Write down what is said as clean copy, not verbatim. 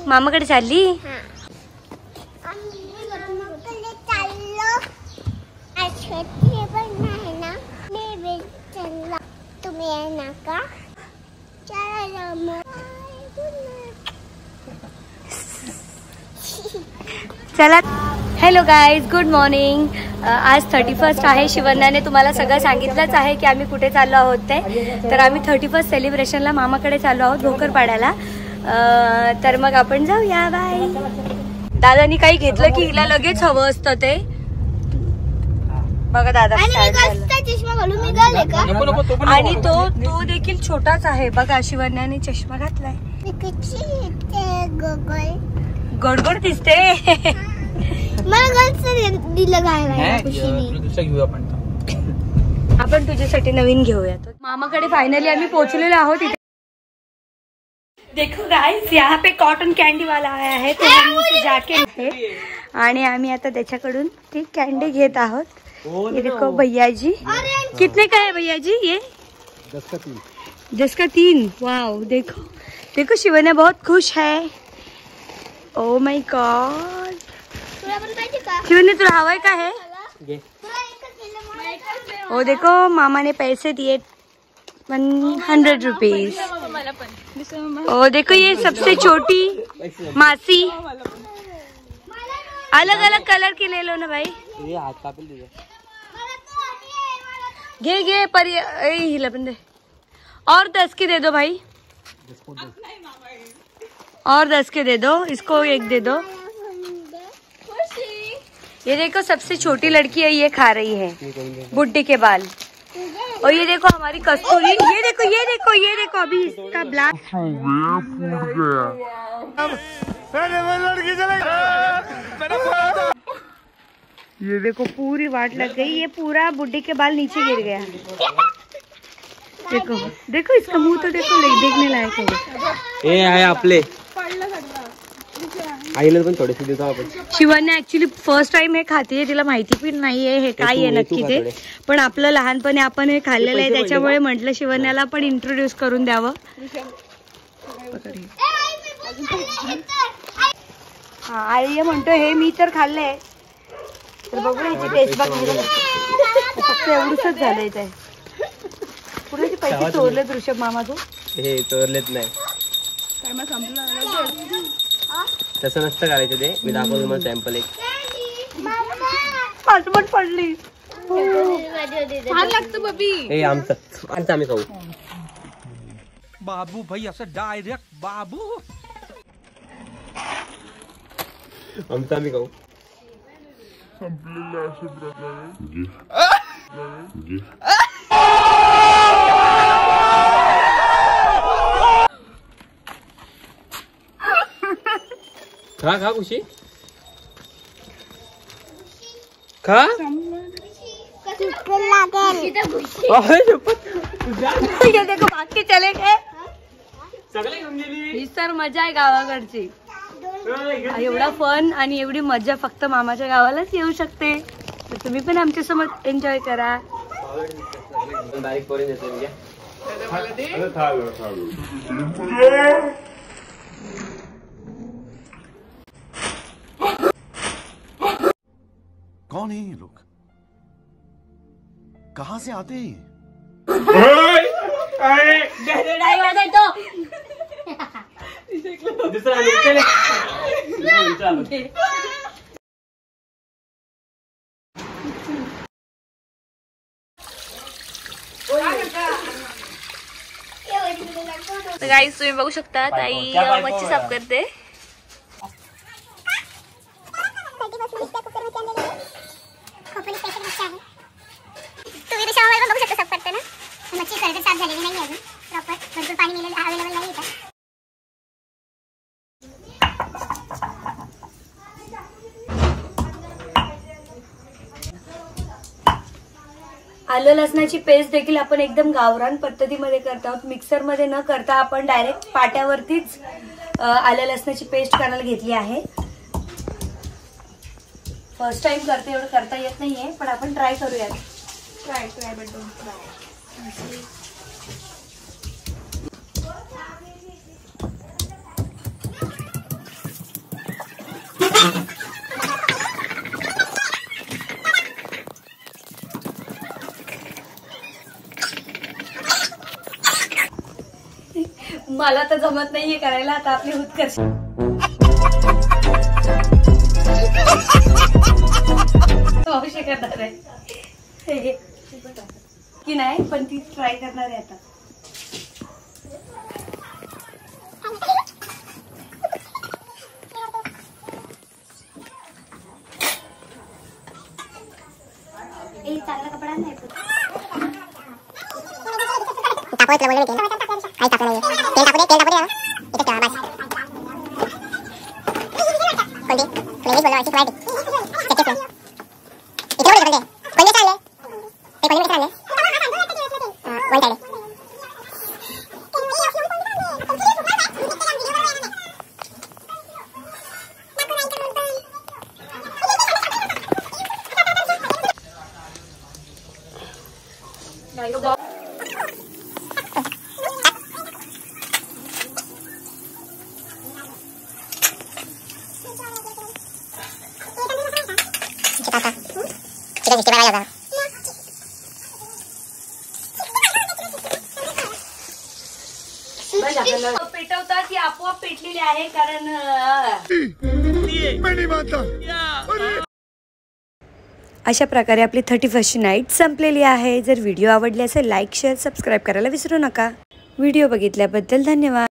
मामाकडे चालली. चला. Hello guys, good morning. आज 31st आहे. शिवन्याने तुम्हाला सगळं सांगितलंच आहे की आम्ही कुठे चाललो आहोत ते. तर आम्ही 31st सेलिब्रेशनला मामाकडे चाललो आहोत भोकरपाड्याला. तर मग आपण जाऊया. बाय. दादानी काही घेतलं की हिला लगेच हवं असतं ते. बघा दादा आणि तो देखील छोटाच आहे. बघा शिवन्याने चष्मा घातलाय. गडगड दिसते. आपण तुझ्यासाठी नवीन घेऊया. मामाकडे फायनली आम्ही पोहोचलेलो आहोत. देखो गाइस, यहाँ पे कॉटन कैंडी वाला आया है तो हम उसे जाके आणि आम्ही आता त्याच्याकडून ती कॅन्डी घेत आहोत. ये देखो भैया जी. कितने का है भैया जी ये? 10 का 3. वाओ, देखो देखो शिवन्या बहुत खुश है. Oh my God. शिवन्या तुला हवाय का है? ओ देखो मामा ने पैसे दिए 100 रुपीज. ओ देखो ये सबसे छोटी मासी. अलग अलग कलर की ले लो ना भाई. घे पर हिला पण दे. और 10 के दे दो भाई. और 10 के दे दो. इसको एक दे दो. ये देखो सबसे छोटी लड़की है, ये खा रही है बुड्ढे के बाल. और ये देखो हमारी कस्तूरी. ये देखो अभी इसका ब्लाक. ये देखो पूरी वाट लग गई. ये पूरा बुड्ढे के बाल नीचे गिर गया. देखो देखो इसका मुंह तो देखो देखने लायक है. हे आहे आपले आईला पण थोडेसे देतो आपण. शिवन्या ऍक्च्युली फर्स्ट टाइम हे खाते. तिला माहिती पण नाहीये हे काय आहे नक्की ते. पण आपलं लहानपणी आपण हे खाल्लेलं आहे त्याच्यामुळे म्हटलं शिवन्याला पण इंट्रोड्यूस करून द्यावं. हा आई म्हणतो हे मी तर खाल्लंय. तर बघू याची टेस्ट बघ. फक्त एवढंच झालंय ते. पुढे पैसे चोरले ऋषभ मामा तू? हे चोरलेत नाही. तसं नसतं करायचं ते. मी दाखवतो तुम्हाला सॅम्पल. एक पाठवण पडली. छान लागतं बबी. हे आमचं आम्ही खाऊ. बाबू भाई असं डायरेक्ट बाबू. आमचं आम्ही खाऊ. खा खुशी खा. ये देखो बाकी चले गए. ही तर मजा आहे गावाकडची. एवढा फन आणि एवढी मजा फक्त मामाच्या गावालाच येऊ शकते. तर तुम्ही पण आमच्यासोबत एन्जॉय करा. कौन है ये लोग? कहाँ से आते हैं? गाईस तुम्ही बघू शकता ताई मच्छी साफ करते. तुम्ही देशामध्ये बघू शकता साफ करताना मच्छी खरं साफ झालेली नाही अजून. प्रॉपर भरपूर पाणी मिळालेलं अवेलेबल नाही इथं. आलं लसणाची पेस्ट देखील आपण एकदम गावरान पद्धतीमध्ये करत आहोत. मिक्सर मध्ये न करता आपण डायरेक्ट पाट्यावरतीच आलं लसणाची पेस्ट करायला घेतली आहे. फर्स्ट टाइम करते, एवढं करता येत नाहीये पण आपण ट्राय करूयात. Try but don't try. मला तर जमत नाहीये करायला, आता आपली उत्कर्ष मावशी करणार आहे की नाही, पण ती ट्राय करणार आहे आता. चांगला कपडा नाही पेटवता ती आपोआप पेटलेली आहे, कारण अशा प्रकारे आपली 31st नाईट संपलेली आहे. जर व्हिडिओ आवडली असेल लाईक शेअर सबस्क्राईब करायला विसरू नका. व्हिडिओ बघितल्याबद्दल धन्यवाद.